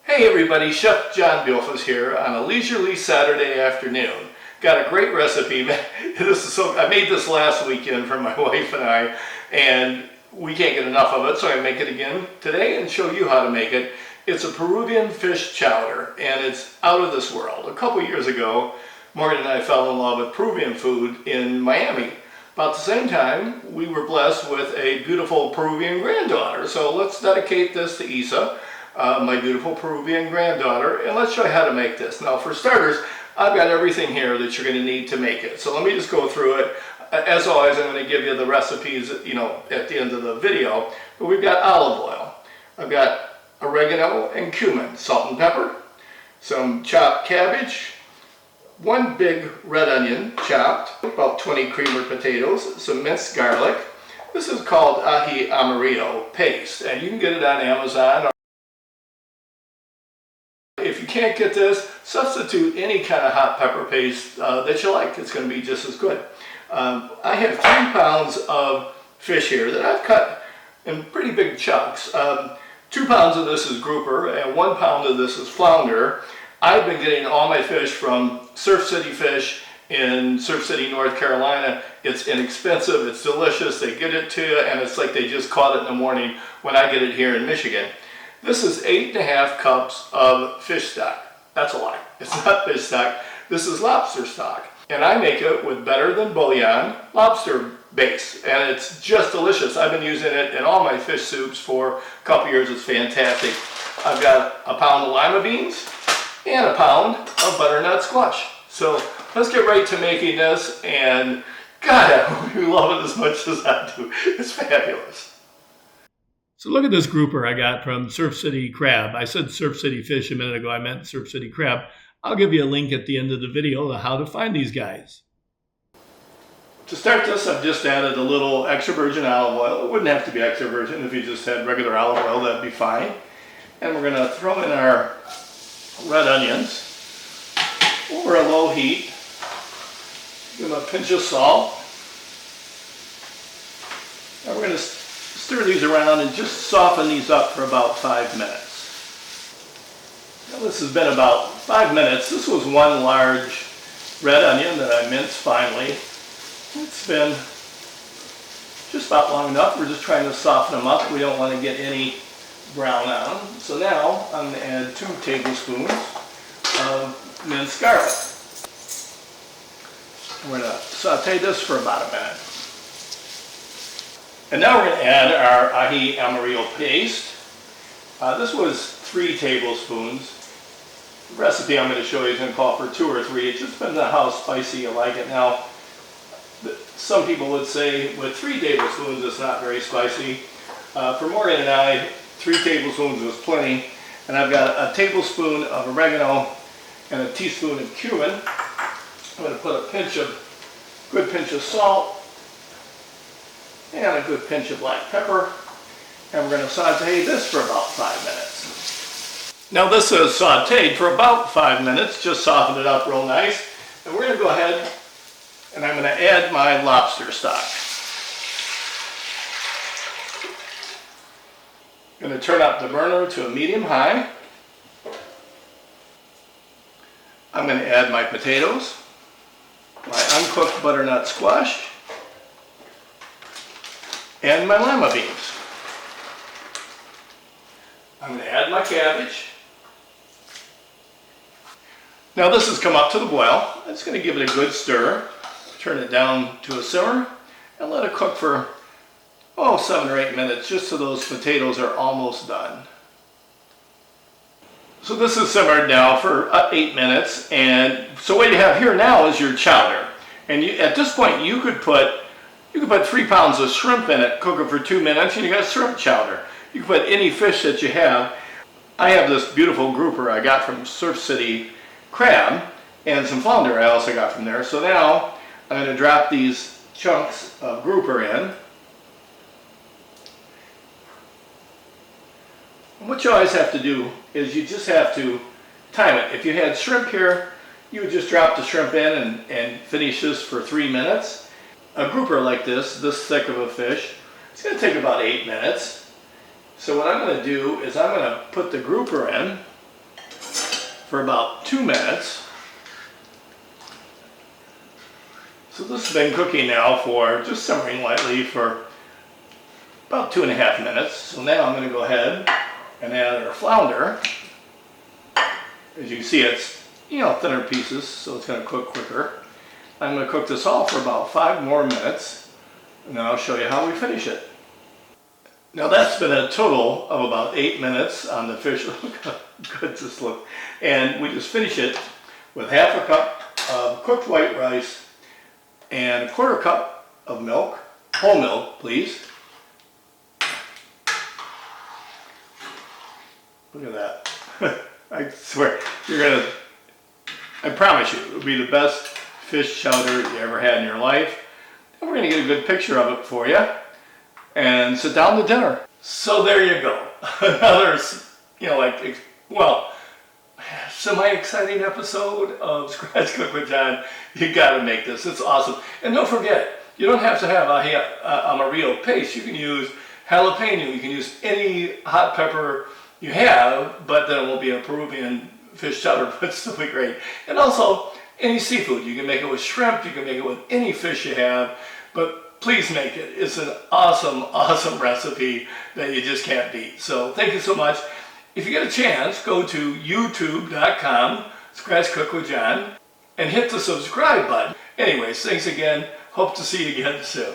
Hey everybody, Chef John Beilfuss here on a leisurely Saturday afternoon. Got a great recipe. I made this last weekend for my wife and we can't get enough of it, so I make it again today and show you how to make it. It's a Peruvian fish chowder, and it's out of this world. A couple years ago, Morgan and I fell in love with Peruvian food in Miami. About the same time, we were blessed with a beautiful Peruvian granddaughter. So let's dedicate this to Isa, my beautiful Peruvian granddaughter, and let's show you how to make this. Now for starters, I've got everything here that you're going to need to make it. So let me just go through it. As always, I'm going to give you the recipes, at the end of the video. But we've got olive oil. I've got oregano and cumin, salt and pepper, some chopped cabbage, one big red onion chopped, about 20 creamer potatoes, some minced garlic. This is called ají amarillo paste, and you can get it on Amazon. If you can't get this, substitute any kind of hot pepper paste that you like. It's going to be just as good. I have 3 pounds of fish here that I've cut in pretty big chunks. 2 pounds of this is grouper and 1 pound of this is flounder. I've been getting all my fish from Surf City Fish in Surf City, North Carolina. It's inexpensive, it's delicious, they get it to you, and it's like they just caught it in the morning when I get it here in Michigan. This is 8.5 cups of fish stock. That's a lie. It's not fish stock. This is lobster stock. And I make it with Better Than Bouillon lobster base. And it's just delicious. I've been using it in all my fish soups for a couple years. It's fantastic. I've got a pound of lima beans and a pound of butternut squash. So let's get right to making this. And God, I hope you love it as much as I do. It's fabulous. So look at this grouper I got from Surf City Crab. I said Surf City Fish a minute ago. I meant Surf City Crab. I'll give you a link at the end of the video to how to find these guys. To start this, I've just added a little extra virgin olive oil. It wouldn't have to be extra virgin. If you just had regular olive oil, that'd be fine. And we're going to throw in our red onions over a low heat. Give them a pinch of salt. And we're going to stir these around and just soften these up for about 5 minutes. Now this has been about 5 minutes. This was one large red onion that I minced finely. It's been just about long enough. We're just trying to soften them up. We don't want to get any brown on them. So now I'm going to add 2 tablespoons of minced garlic. We're going to saute this for about a minute. And now we're going to add our ají amarillo paste. This was 3 tablespoons. The recipe I'm going to show you is going to call for 2 or 3. It just depends on how spicy you like it. Now, some people would say with 3 tablespoons it's not very spicy. For Morgan and I, 3 tablespoons was plenty. And I've got a tablespoon of oregano and a teaspoon of cumin. I'm going to put a good pinch of salt and a good pinch of black pepper. And we're going to saute this for about 5 minutes. Now this is sauteed for about 5 minutes, just soften it up real nice. And we're going to go ahead and I'm going to add my lobster stock. I'm going to turn up the burner to a medium high. I'm going to add my potatoes, my uncooked butternut squash, and my lima beans. I'm going to add my cabbage. Now this has come up to the boil. I'm just going to give it a good stir, turn it down to a simmer, and let it cook for 7 or 8 minutes, just so those potatoes are almost done. So this is simmered now for 8 minutes, and so what you have here now is your chowder. And at this point you could put 3 pounds of shrimp in it, cook it for 2 minutes, and you got shrimp chowder. You can put any fish that you have. I have this beautiful grouper I got from Surf City Crab, and some flounder I also got from there. So now I'm going to drop these chunks of grouper in. And what you always have to do is you just have to time it. If you had shrimp here, you would just drop the shrimp in and finish this for 3 minutes. A grouper like this thick of a fish, it's going to take about 8 minutes. So what I'm going to do is I'm going to put the grouper in, for about 2 minutes. So this has been cooking now for just simmering lightly for about 2.5 minutes. So now I'm going to go ahead and add our flounder. As you can see, it's thinner pieces, so it's going to cook quicker. I'm going to cook this all for about 5 more minutes, and then I'll show you how we finish it. Now that's been a total of about 8 minutes on the fish. Look how good this looks. And we just finish it with 1/2 cup of cooked white rice and 1/4 cup of milk, whole milk, please. Look at that. I swear, I promise you, it'll be the best fish chowder you ever had in your life. And we're gonna get a good picture of it for you and sit down to dinner. So there you go. Another, semi-exciting episode of Scratch Cook with John. You gotta make this, it's awesome. And don't forget, you don't have to have amarillo paste. You can use jalapeno, you can use any hot pepper you have, but then it won't be a Peruvian fish chowder, but it'll still be great. And also, any seafood. You can make it with shrimp, you can make it with any fish you have, but please make it. It's an awesome, awesome recipe that you just can't beat. So thank you so much. If you get a chance, go to youtube.com, Scratch Cook with John, and hit the subscribe button. Anyways, thanks again. Hope to see you again soon.